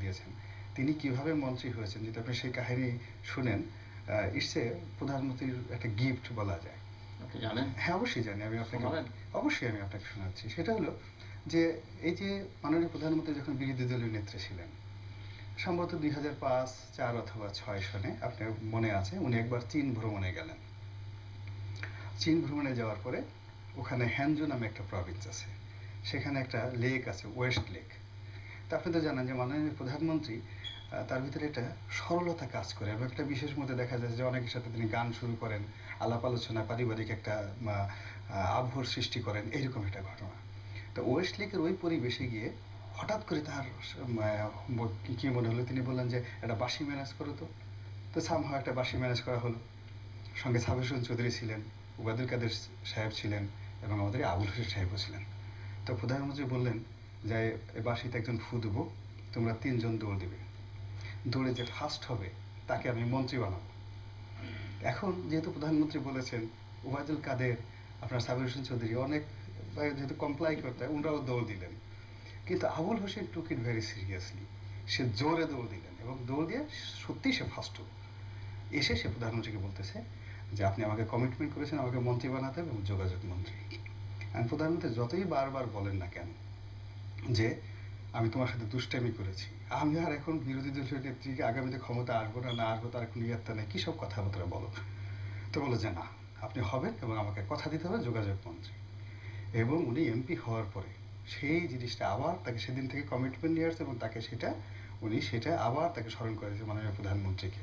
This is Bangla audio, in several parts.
গেছেন, তিনি কিভাবে মন্ত্রী হয়েছেন, যদি আপনি সেই কাহিনী শুনেন, ইটস এ প্রধানমন্ত্রীর একটা গিফট বলা যায়। আপনি জানেন? হ্যাঁ, অবশ্যই জানি। আমি আপনাকে শোনাচ্ছি। সেটা হলো যে এই যে মাননীয় প্রধানমন্ত্রী যখন বিরোধী দলীয় নেত্রী ছিলেন, সম্ভবত 2005, 2004 অথবা 2006 সনে আপনার মনে আছে, উনি একবার চীন ভ্রমণে গেলেন। চীন ভ্রমণে যাওয়ার পরে ওখানে হ্যানজু নামে একটা প্রভিন্স আছে, সেখানে একটা লেক আছে, ওয়েস্ট লেক। তা আপনি তো জানেন যে মাননীয় প্রধানমন্ত্রী তার ভিতরে একটা সরলতা কাজ করে, এবং একটা বিশেষ মধ্যে দেখা যায় যে অনেকের সাথে তিনি গান শুরু করেন, আলাপ আলোচনা, পারিবারিক একটা আবহর সৃষ্টি করেন, এইরকম একটা ঘটনা। তো ওয়েস্ট লেকের ওই পরিবেশে গিয়ে হঠাৎ করে তার কি মনে হলো, তিনি বললেন যে একটা বাঁশি ম্যানেজ করো তো। তো সামহাও একটা বাঁশি ম্যানেজ করা হলো। সঙ্গে সাবির হোসেন চৌধুরী ছিলেন, উবায়দুল কাদের সাহেব ছিলেন, এবং আমাদের আবুল হোসেন সাহেবও ছিলেন। তো প্রধানমন্ত্রী বললেন যে এই বাঁশিতে একজন ফু দেবো, তোমরা 3 জন দৌড় দিবে, দৌড়ে যে ফার্স্ট হবে তাকে আমি মন্ত্রী বানাবো। এখন যেহেতু প্রধানমন্ত্রী বলেছেন, উবায়দুল কাদের, আপনার সাবির হোসেন চৌধুরী অনেক যেহেতু কমপ্লাই করতে হয়, ওনারাও দৌড় দিলেন। কিন্তু আবুল হোসেন টুক ইট ভেরি সিরিয়াসলি, সে জোরে দৌড় দিলেন এবং দৌড় দিয়ে সত্যিই সে ফার্স্ট হল। এসে সে প্রধানমন্ত্রীকে বলতেছে যে আপনি আমাকে কমিটমেন্ট করেছেন আমাকে মন্ত্রী বানাতে হবে, এবং যোগাযোগ মন্ত্রী। আর প্রধানমন্ত্রী যতই বারবার বলেন না কেন যে আমি তোমার সাথে দুষ্টামি করেছি, আমি আর এখন বিরোধী দলীয় নেত্রীকে আগামীতে ক্ষমতা আসবো না না আসবো তার কোনো ইয়াত্তা নেই, কী সব কথাবার্তা বলো। তো বলো যে না, আপনি হবেন এবং আমাকে কথা দিতে হবে যোগাযোগ মন্ত্রী। এবং উনি এমপি হওয়ার পরে সেই জিনিসটা আবার তাকে সেদিন থেকে কমিটমেন্ট নিয়ে আসছে, এবং তাকে সেটা আবার তাকে স্মরণ করেছে মাননীয় প্রধানমন্ত্রীকে।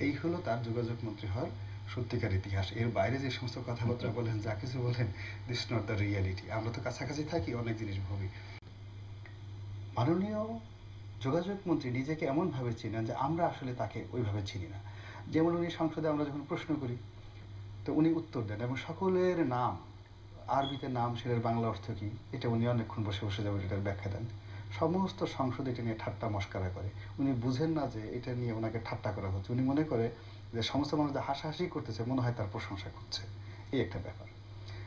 এই হলো তার যোগাযোগ মন্ত্রী হওয়ার সত্যিকার ইতিহাস। এর বাইরে যে সমস্ত কথাবার্তা বলেন, যা কিছু বলেন, দিস নট দ্য রিয়ালিটি। আমরা তো কাছাকাছি থাকি, অনেক জিনিস ভাবি। মাননীয় যোগাযোগ মন্ত্রী নিজেকে এমনভাবে চিনেন যে আমরা আসলে তাকে ওইভাবে চিনি না। যেমন উনি সংসদে আমরা যখন প্রশ্ন করি, তো উনি উত্তর দেন, এবং সকলের নাম, আরবিতে নাম, সেটার বাংলা অর্থ কি, এটা উনি অনেকক্ষণ বসে বসে যাবেন এটার ব্যাখ্যা দেন। সমস্ত সংসদ এটা নিয়ে ঠাট্টা মস্কারা করে। উনি বুঝেন না যে এটা নিয়ে ওনাকে ঠাট্টা করা হচ্ছে। উনি মনে করে যে সমস্ত মানুষ যে হাসাহাসি করতেছে, মনে হয় তার প্রশংসা করছে। এই একটা ব্যাপার।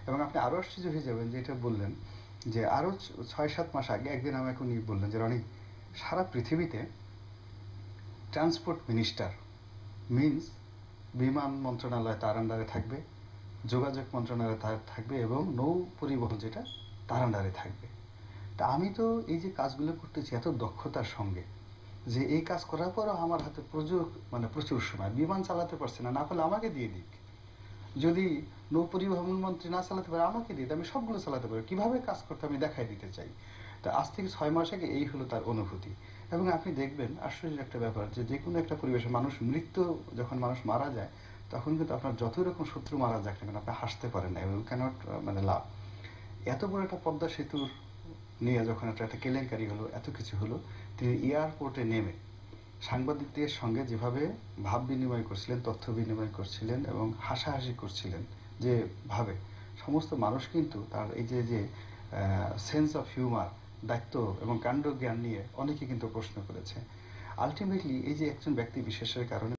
এবং আপনি আরও আশ্চর্য হয়ে যাবেন যে এটা বললেন যে আরও 6-7 মাস আগে একদিন আমাকে উনি বললেন যে রনি, সারা পৃথিবীতে ট্রান্সপোর্ট মিনিস্টার মিনস বিমান মন্ত্রণালয় তার আন্ডারে থাকবে, যোগাযোগ মন্ত্রণালয় তার থাকবে, এবং নৌ পরিবহন যেটা তার আন্ডারে থাকবে। তা আমি তো এই যে কাজগুলো করতেছি এত দক্ষতার সঙ্গে, যে এই কাজ করার পরও আমার হাতে প্রচুর সময়, বিমান চালাতে পারছে না, না পারলে আমাকে দিয়ে দিক। যদি নৌ পরিবহন মন্ত্রী না চালাতে পারে আমাকে দিয়ে, আমি সবগুলো চালাতে পারি, কিভাবে কাজ করতে আমি দেখাই দিতে চাই। তা আজ থেকে 6 মাস আগে এই হলো তার অনুভূতি। এবং আপনি দেখবেন আশ্চর্যের একটা ব্যাপার, যে কোনো একটা পরিবেশে যখন মানুষ মারা যায়, তখন কিন্তু আপনার যতই রকম শত্রু মারা যাক না কেন, আপনি হাসতে পারেন না, এবং ক্যানট লাভ। এত বড় একটা পদ্মা সেতুর নিয়ে যখন একটা কেলেঙ্কারি হলো, এত কিছু হলো, তিনি এয়ারপোর্টে নেমে সাংবাদিকদের সঙ্গে যেভাবে ভাব বিনিময় করছিলেন, তথ্য বিনিময় করছিলেন, এবং হাসাহাসি করছিলেন, যে ভাবে সমস্ত মানুষ কিন্তু তার এই যে সেন্স অফ হিউমার, দায়িত্ব এবং কাণ্ড জ্ঞান নিয়ে অনেকে কিন্তু প্রশ্ন করেছে। আলটিমেটলি এই যে একজন ব্যক্তি বিশেষের কারণে